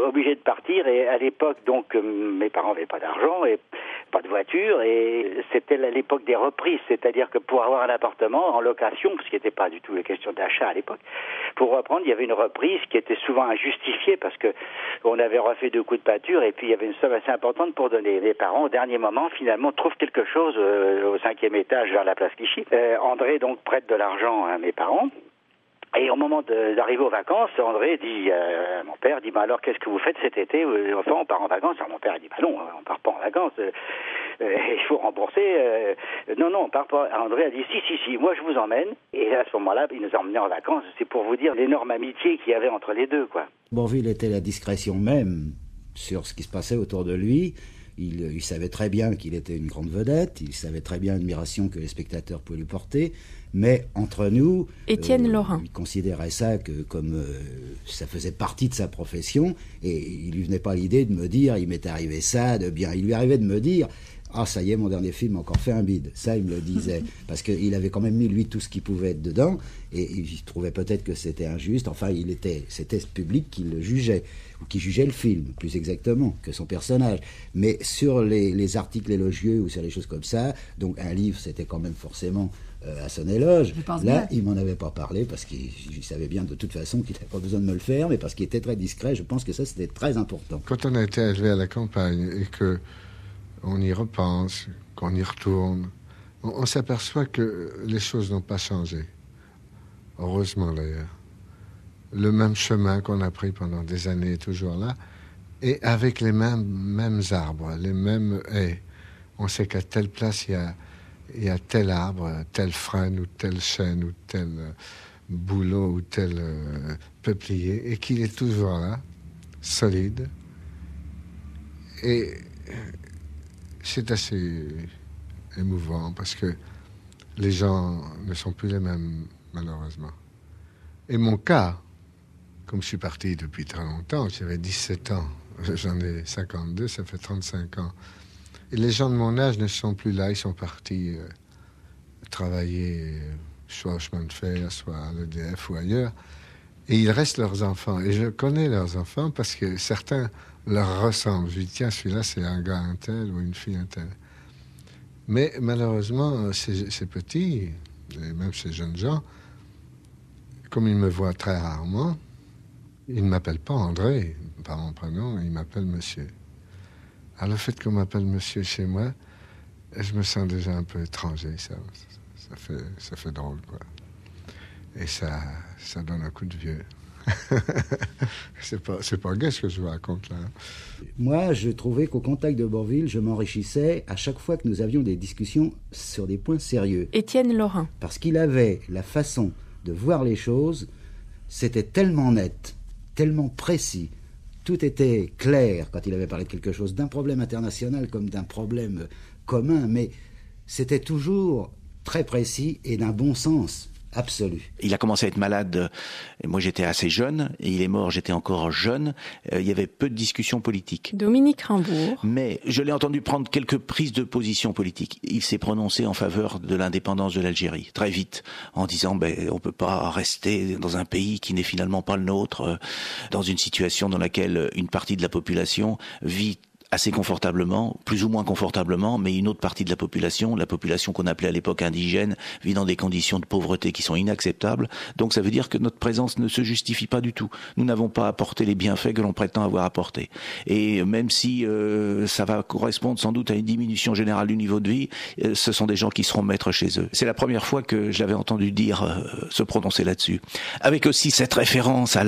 [SPEAKER 15] obligée de partir. Et à l'époque, donc, mes parents n'avaient pas d'argent et pas de voiture, et c'était l'époque des reprises, c'est-à-dire que pour avoir un appartement en location, parce qu'il n'était pas du tout la question d'achat à l'époque, pour reprendre, il y avait une reprise qui était souvent injustifiée parce que on avait refait 2 coups de pâture et puis il y avait une somme assez importante pour donner. Les parents, au dernier moment, finalement, trouvent quelque chose au 5e étage vers la place Clichy. André, donc, prête de l'argent à mes parents. Et au moment d'arriver aux vacances, André dit à mon père, dit bah alors qu'est-ce que vous faites cet été? Enfin, on part en vacances. Alors mon père dit bah non, on part pas en vacances. Il faut rembourser. Non, on part pas. André a dit si, moi je vous emmène. Et à ce moment-là, il nous a emmenés en vacances. C'est pour vous dire l'énorme amitié qu'il y avait entre les deux, quoi.
[SPEAKER 16] Bourvil était la discrétion même sur ce qui se passait autour de lui. Il savait très bien qu'il était une grande vedette, il savait très bien l'admiration que les spectateurs pouvaient lui porter, mais entre nous,
[SPEAKER 1] Étienne Lorrain.
[SPEAKER 16] Il considérait ça comme ça faisait partie de sa profession, et il lui venait pas l'idée de me dire, il m'est arrivé ça, de bien. Il lui arrivait de me dire, ah ça y est, mon dernier film a encore fait un bide. Ça, il me le disait, parce qu'il avait quand même mis lui tout ce qu'il pouvait être dedans, et il trouvait peut-être que c'était injuste. Enfin, c'était ce public qui le jugeait, ou qui jugeait le film, plus exactement, que son personnage. Mais sur les articles élogieux ou sur les choses comme ça, donc un livre, c'était quand même forcément à son éloge. Là, il m'en avait pas parlé parce qu'il savait bien de toute façon qu'il n'avait pas besoin de me le faire, mais parce qu'il était très discret. Je pense que ça, c'était très important.
[SPEAKER 11] Quand on a été élevé à la campagne et que on y repense, qu'on y retourne, on s'aperçoit que les choses n'ont pas changé. Heureusement d'ailleurs. Le même chemin qu'on a pris pendant des années est toujours là, et avec les mêmes arbres, les mêmes haies. On sait qu'à telle place, il y a tel arbre, tel frêne, ou tel chêne, ou tel bouleau, ou tel peuplier, et qu'il est toujours là, solide. Et c'est assez émouvant parce que les gens ne sont plus les mêmes, malheureusement. Et mon cas, comme je suis parti depuis très longtemps, j'avais 17 ans, j'en ai 52, ça fait 35 ans. Et les gens de mon âge ne sont plus là, ils sont partis travailler soit au chemin de fer, soit à l'EDF ou ailleurs. Et il reste leurs enfants. Et je connais leurs enfants parce que certains leur ressemblent. Je dis, tiens, celui-là, c'est un gars un tel ou une fille un tel. Mais malheureusement, ces petits, et même ces jeunes gens, comme ils me voient très rarement, ils ne m'appellent pas André par mon prénom, ils m'appellent Monsieur. Alors le fait qu'on m'appelle Monsieur chez moi, je me sens déjà un peu étranger, ça fait drôle, quoi. Et ça donne un coup de vieux. c'est pas gai ce que je vous raconte là.
[SPEAKER 16] Moi, je trouvais qu'au contact de Bourvil, je m'enrichissais à chaque fois que nous avions des discussions sur des points sérieux.
[SPEAKER 1] Étienne Lorrain.
[SPEAKER 16] Parce qu'il avait la façon de voir les choses, c'était tellement net, tellement précis. Tout était clair quand il avait parlé de quelque chose, d'un problème international comme d'un problème commun, mais c'était toujours très précis et d'un bon sens absolu.
[SPEAKER 7] Il a commencé à être malade, moi j'étais assez jeune, et il est mort, j'étais encore jeune, il y avait peu de discussions politiques.
[SPEAKER 1] Dominique Rimbourg.
[SPEAKER 7] Mais je l'ai entendu prendre quelques prises de position politique. Il s'est prononcé en faveur de l'indépendance de l'Algérie, très vite, en disant on peut pas rester dans un pays qui n'est finalement pas le nôtre, dans une situation dans laquelle une partie de la population vit assez confortablement, plus ou moins confortablement, mais une autre partie de la population qu'on appelait à l'époque indigène, vit dans des conditions de pauvreté qui sont inacceptables. Donc ça veut dire que notre présence ne se justifie pas du tout. Nous n'avons pas apporté les bienfaits que l'on prétend avoir apportés. Et même si ça va correspondre sans doute à une diminution générale du niveau de vie, ce sont des gens qui seront maîtres chez eux. C'est la première fois que je l'avais entendu dire, se prononcer là-dessus. Avec aussi cette référence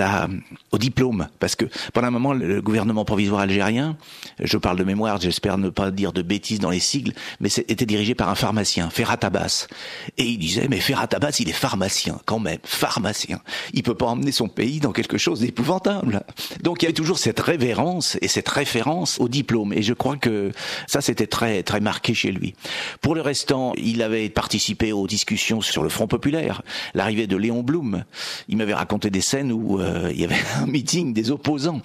[SPEAKER 7] au diplôme, parce que pendant un moment, le gouvernement provisoire algérien, je je parle de mémoire, j'espère ne pas dire de bêtises dans les sigles, mais était dirigé par un pharmacien, Ferrat Abbas. Et il disait, mais Ferrat Abbas, il est pharmacien, quand même, pharmacien. Il peut pas emmener son pays dans quelque chose d'épouvantable. Donc il y avait toujours cette révérence et cette référence au diplôme. Et je crois que ça, c'était très, très marqué chez lui. Pour le restant, il avait participé aux discussions sur le Front populaire, l'arrivée de Léon Blum. Il m'avait raconté des scènes où il y avait un meeting des opposants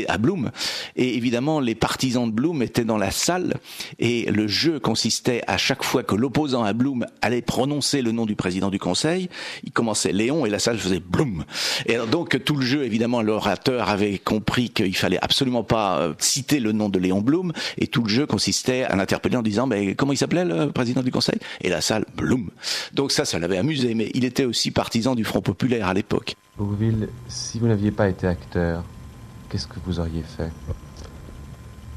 [SPEAKER 7] à Blum. Et évidemment, les partisans de Blum étaient dans la salle et le jeu consistait à chaque fois que l'opposant à Blum allait prononcer le nom du président du Conseil, il commençait Léon et la salle faisait Blum. Et alors donc tout le jeu, évidemment, l'orateur avait compris qu'il fallait absolument pas citer le nom de Léon Blum et tout le jeu consistait à l'interpeller en disant mais comment il s'appelait le président du Conseil? Et la salle Blum. Donc ça l'avait amusé, mais il était aussi partisan du Front populaire à l'époque.
[SPEAKER 9] Bourvil, si vous n'aviez pas été acteur, qu'est-ce que vous auriez fait?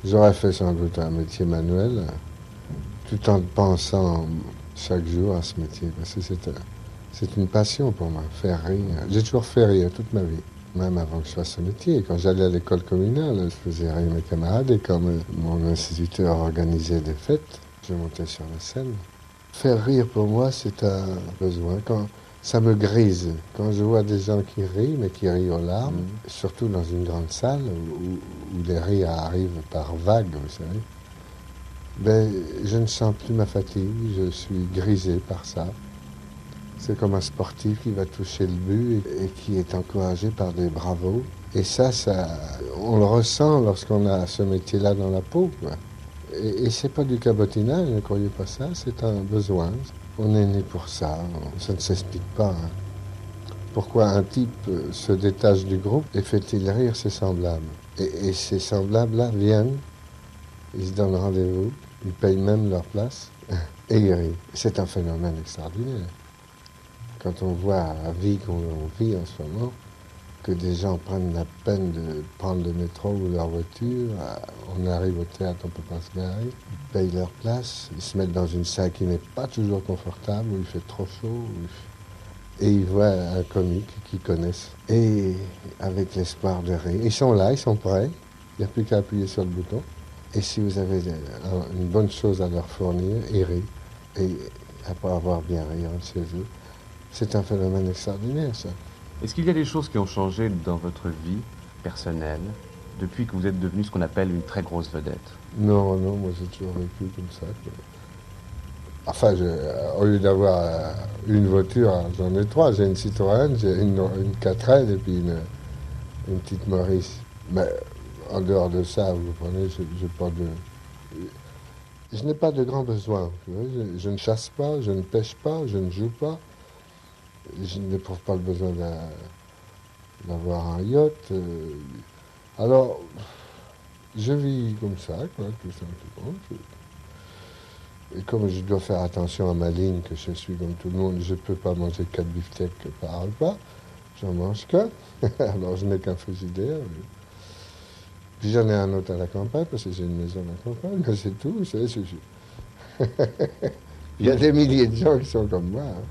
[SPEAKER 3] J'aurais fait sans doute un métier manuel, tout en pensant chaque jour à ce métier, parce que c'est une passion pour moi, faire rire. J'ai toujours fait rire toute ma vie, même avant que je fasse ce métier. Quand j'allais à l'école communale, je faisais rire mes camarades, et quand mon instituteur organisait des fêtes, je montais sur la scène. Faire rire pour moi, c'est un besoin. Quand ça me grise. Quand je vois des gens qui rient, mais qui rient aux larmes, surtout dans une grande salle où les rires arrivent par vagues, vous savez, ben, je ne sens plus ma fatigue, je suis grisé par ça. C'est comme un sportif qui va toucher le but et qui est encouragé par des bravos. Et ça, on le ressent lorsqu'on a ce métier-là dans la peau, quoi. Et c'est pas du cabotinage, ne croyez pas ça, c'est un besoin. On est né pour ça, ça ne s'explique pas. Hein. Pourquoi un type se détache du groupe et fait-il rire ses semblables? Et ces semblables-là viennent, ils se donnent rendez-vous, ils payent même leur place et ils rient. C'est un phénomène extraordinaire. Quand on voit la vie qu'on vit en ce moment, que des gens prennent la peine de prendre le métro ou leur voiture, on arrive au théâtre, on ne peut pas se garer, ils payent leur place, ils se mettent dans une salle qui n'est pas toujours confortable, où il fait trop chaud, et ils voient un comique qu'ils connaissent, et avec l'espoir de rire. Ils sont là, ils sont prêts, il n'y a plus qu'à appuyer sur le bouton, et si vous avez une bonne chose à leur fournir, ils rient, et après avoir bien ri chez eux. C'est un phénomène extraordinaire, ça.
[SPEAKER 9] Est-ce qu'il y a des choses qui ont changé dans votre vie personnelle depuis que vous êtes devenu ce qu'on appelle une très grosse vedette?
[SPEAKER 3] Non, moi j'ai toujours vécu comme ça. Enfin, au lieu d'avoir une voiture, j'en ai trois. J'ai une Citroën, j'ai une 4L et puis une petite Maurice. Mais en dehors de ça, vous comprenez, je n'ai pas de grands besoins. Je ne chasse pas, je ne pêche pas, je ne joue pas. Je n'éprouve pas le besoin d'avoir un yacht. Alors, je vis comme ça, quoi, tout simplement. Et comme je dois faire attention à ma ligne, que je suis comme tout le monde, je ne peux pas manger 4 beefsteaks par repas. J'en mange qu'un. Alors, je n'ai qu'un frigidaire. Puis j'en ai un autre à la campagne, parce que j'ai une maison à la campagne, mais c'est tout. Vous savez, il y a des milliers de gens qui sont comme moi. Hein.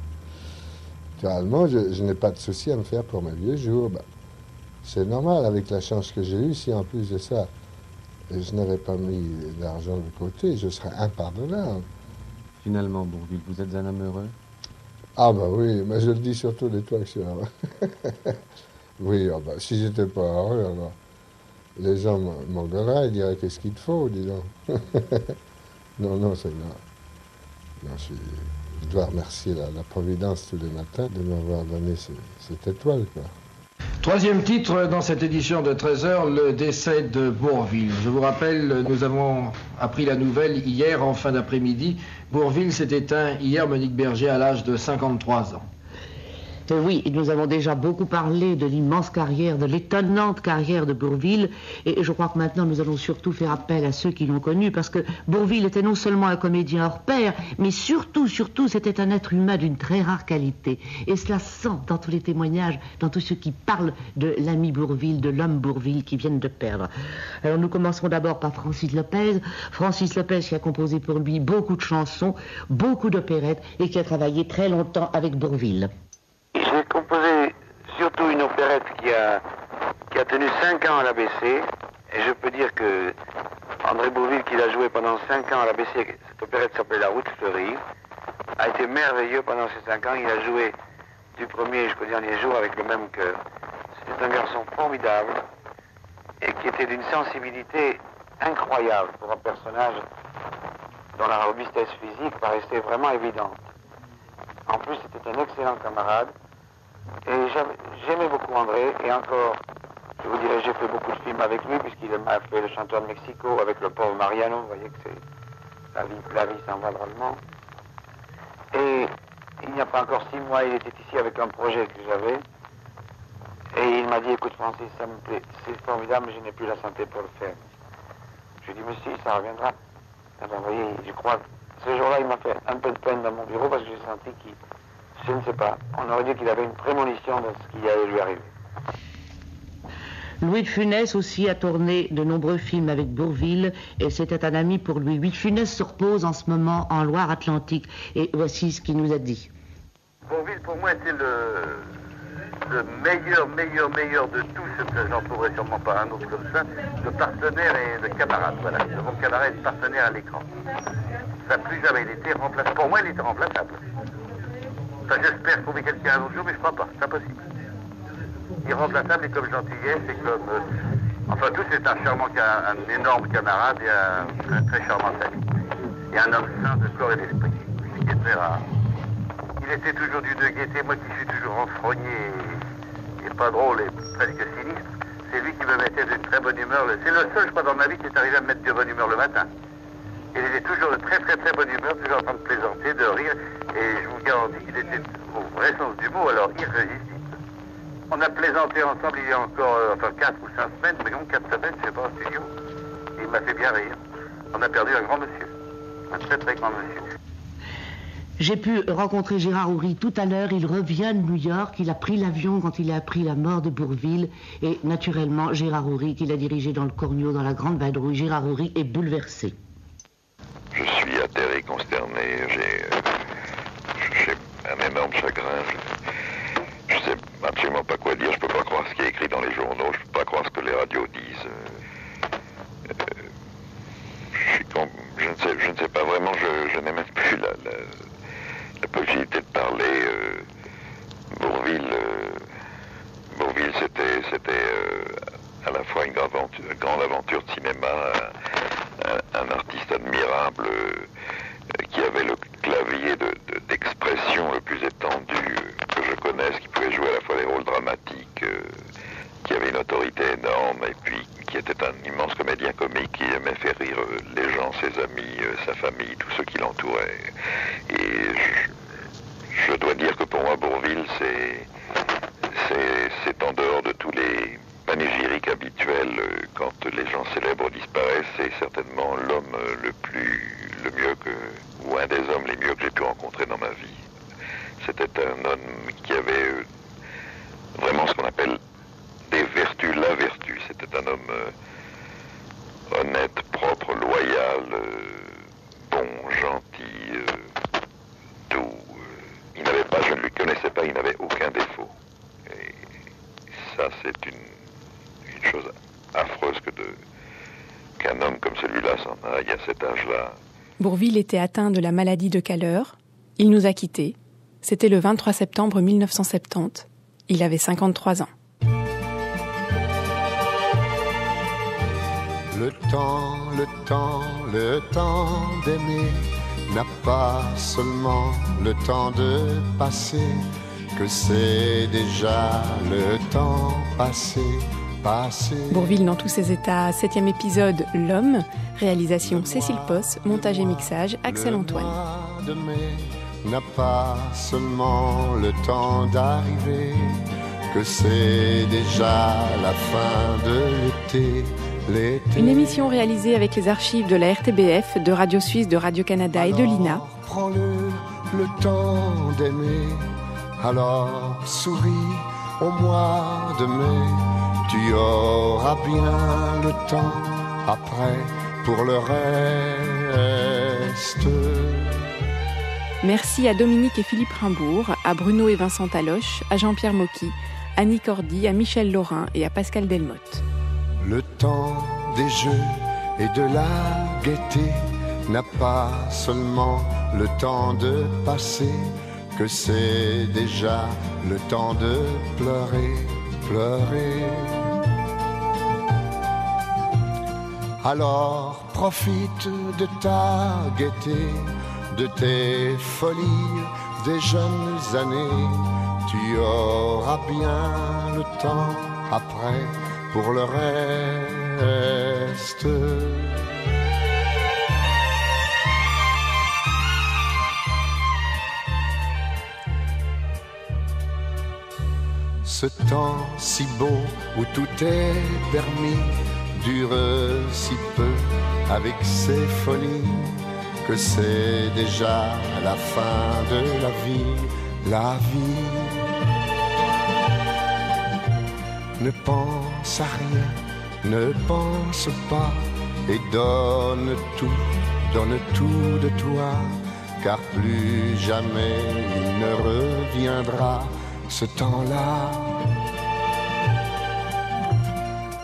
[SPEAKER 3] Naturellement, je n'ai pas de souci à me faire pour mes vieux jours. Ben, c'est normal, avec la chance que j'ai eue, si en plus de ça, je n'avais pas mis l'argent de côté, je serais impardonnable.
[SPEAKER 9] Finalement, Bourvil, vous êtes un homme heureux?
[SPEAKER 3] Ah ben oui, mais je le dis surtout des toits que je suis heureux. Oui, oh ben, si j'étais pas heureux, alors les gens m'engueuleraient, ils diraient qu'est-ce qu'il te faut, dis donc. Non, c'est grave. Non, je dois remercier la Providence tous les matins de m'avoir donné cette étoile, quoi.
[SPEAKER 17] Troisième titre dans cette édition de 13h, le décès de Bourvil. Je vous rappelle, nous avons appris la nouvelle hier en fin d'après-midi. Bourvil s'est éteint hier, Monique Berger, à l'âge de 53 ans.
[SPEAKER 18] Oui, nous avons déjà beaucoup parlé de l'immense carrière, de l'étonnante carrière de Bourvil, et je crois que maintenant nous allons surtout faire appel à ceux qui l'ont connu, parce que Bourvil était non seulement un comédien hors pair, mais surtout, c'était un être humain d'une très rare qualité. Et cela sent dans tous les témoignages, dans tous ceux qui parlent de l'ami Bourvil, de l'homme Bourvil qui viennent de perdre. Alors nous commencerons d'abord par Francis Lopez. Francis Lopez qui a composé pour lui beaucoup de chansons, beaucoup d'opérettes, et qui a travaillé très longtemps avec Bourvil.
[SPEAKER 19] J'ai composé surtout une opérette qui a tenu 5 ans à l'ABC, et je peux dire que en André Bourvil, qui l'a joué pendant 5 ans à la BC, cette opérette s'appelait La Route fleurie, a été merveilleux pendant ces 5 ans. Il a joué du premier jusqu'au dernier jour avec le même cœur. C'est un garçon formidable et qui était d'une sensibilité incroyable pour un personnage dont la robustesse physique paraissait vraiment évidente. En plus, c'était un excellent camarade et j'aimais beaucoup André. Et encore, je vous dirais, j'ai fait beaucoup de films avec lui puisqu'il m'a fait Le Chanteur de Mexico avec le pauvre Mariano. Vous voyez que c'est la vie s'en va drôlement. Et il n'y a pas encore 6 mois, il était ici avec un projet que j'avais. Et il m'a dit, écoute Francis, ça me plaît, c'est formidable, mais je n'ai plus la santé pour le faire. Je lui ai dit, mais si, ça reviendra. Alors, vous voyez, je crois que ce jour-là, il m'a fait un peu de peine dans mon bureau parce que j'ai senti qu'il, je ne sais pas, on aurait dit qu'il avait une prémonition de ce qui allait lui arriver.
[SPEAKER 18] Louis de Funès aussi a tourné de nombreux films avec Bourvil et c'était un ami pour lui. Louis de Funès se repose en ce moment en Loire-Atlantique et voici ce qu'il nous a dit.
[SPEAKER 19] Bourvil, pour moi, était le meilleur de tous, j'en trouverai sûrement pas un autre comme ça, de partenaire et de camarade, voilà. De mon camarade et de partenaire à l'écran. Ça n'a plus jamais été remplaçable. Pour moi, il était remplaçable. Enfin, j'espère trouver quelqu'un un autre jour, mais je crois pas, c'est impossible. Irremplaçable et comme gentillesse et comme... enfin, tout c'est un charmant, un énorme camarade et un très charmant ami. Et un homme sain de corps et d'esprit, ce qui est très rare. Il était toujours d'une gaieté, moi qui suis toujours renfrogné et pas drôle et presque sinistre, c'est lui qui me mettait d'une très bonne humeur. C'est le seul, je crois, dans ma vie qui est arrivé à me mettre de bonne humeur le matin. Il était toujours de très bonne humeur, toujours en train de plaisanter, de rire, et je vous garantis qu'il était au vrai sens du mot, alors irrésistible. On a plaisanté ensemble il y a encore 4 ou 5 semaines, mais non 4 semaines, je sais pas, en studio. Il m'a fait bien rire. On a perdu un grand monsieur, un très grand monsieur.
[SPEAKER 18] J'ai pu rencontrer Gérard Houry tout à l'heure. Il revient de New York. Il a pris l'avion quand il a appris la mort de Bourvil. Et naturellement, Gérard Houry, qu'il a dirigé dans le Cornio, dans la Grande Vadrouille, Gérard Houry est bouleversé.
[SPEAKER 20] Je suis atterré, consterné. J'ai un énorme chagrin. Je sais absolument pas quoi dire. Je peux pas croire ce qui est écrit dans les journaux. Je peux pas croire ce que les radios disent. Je ne sais pas vraiment. Je n'ai même plus la possibilité de parler. Bourvil, c'était à la fois une grande aventure de cinéma, un artiste admirable qui avait le clavier d'expression le plus étendu que je connaisse, qui pouvait jouer à la fois des rôles dramatiques, qui avait une autorité énorme, et puis qui était un immense comédien comique qui aimait faire rire les gens, ses amis, sa famille, tous ceux qui l'entouraient. Et je dois dire que pour moi, Bourvil, c'est en dehors de tous les panégyriques habituels, quand les gens célèbres disparaissent, c'est certainement l'homme le mieux ou un des hommes les mieux que j'ai pu rencontrer dans ma vie. C'était un homme qui avait vraiment ce qu'on appelle des vertus, la vertu. C'était un homme honnête, propre, loyal, bon, gentil, doux. Il n'avait pas, je ne le connaissais pas, il n'avait aucun défaut. Et ça, c'est une chose affreuse qu'un homme comme celui-là s'en aille à cet âge-là.
[SPEAKER 1] Bourvil était atteint de la maladie de Kaller. Il nous a quittés. C'était le 23 septembre 1970. Il avait 53 ans.
[SPEAKER 4] Le temps d'aimer n'a pas seulement le temps de passer, que c'est déjà le temps passé.
[SPEAKER 1] Bourvil dans tous ses états, 7e épisode, L'Homme, réalisation Cécile Posse, montage et mixage Axel Antoine.
[SPEAKER 4] Le mois de mai n'a pas seulement le temps d'arriver, que c'est déjà la fin de l'été.
[SPEAKER 1] Une émission réalisée avec les archives de la RTBF, de Radio Suisse, de Radio-Canada et de l'INA.
[SPEAKER 4] Prends-le temps d'aimer, alors souris au mois de mai. Tu auras bien le temps après pour le reste.
[SPEAKER 1] Merci à Dominique et Philippe Rimbourg, à Bruno et Vincent Taloche, à Jean-Pierre Mocky, à Annie Cordy, à Michel Laurin et à Pascal Delmotte.
[SPEAKER 4] Le temps des jeux et de la gaieté n'a pas seulement le temps de passer, que c'est déjà le temps de pleurer, pleurer. Alors profite de ta gaieté, de tes folies, des jeunes années. Tu auras bien le temps après pour le reste. Ce temps si beau où tout est permis dure si peu avec ses folies que c'est déjà la fin de la vie, la vie. Ne pense à rien, ne pense pas et donne tout de toi, car plus jamais il ne reviendra ce temps-là.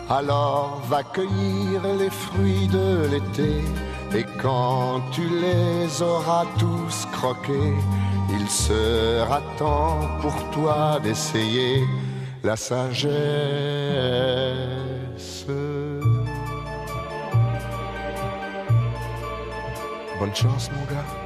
[SPEAKER 4] Alors va cueillir les fruits de l'été, et quand tu les auras tous croqués, il sera temps pour toi d'essayer la sagesse. Bonne chance mon gars.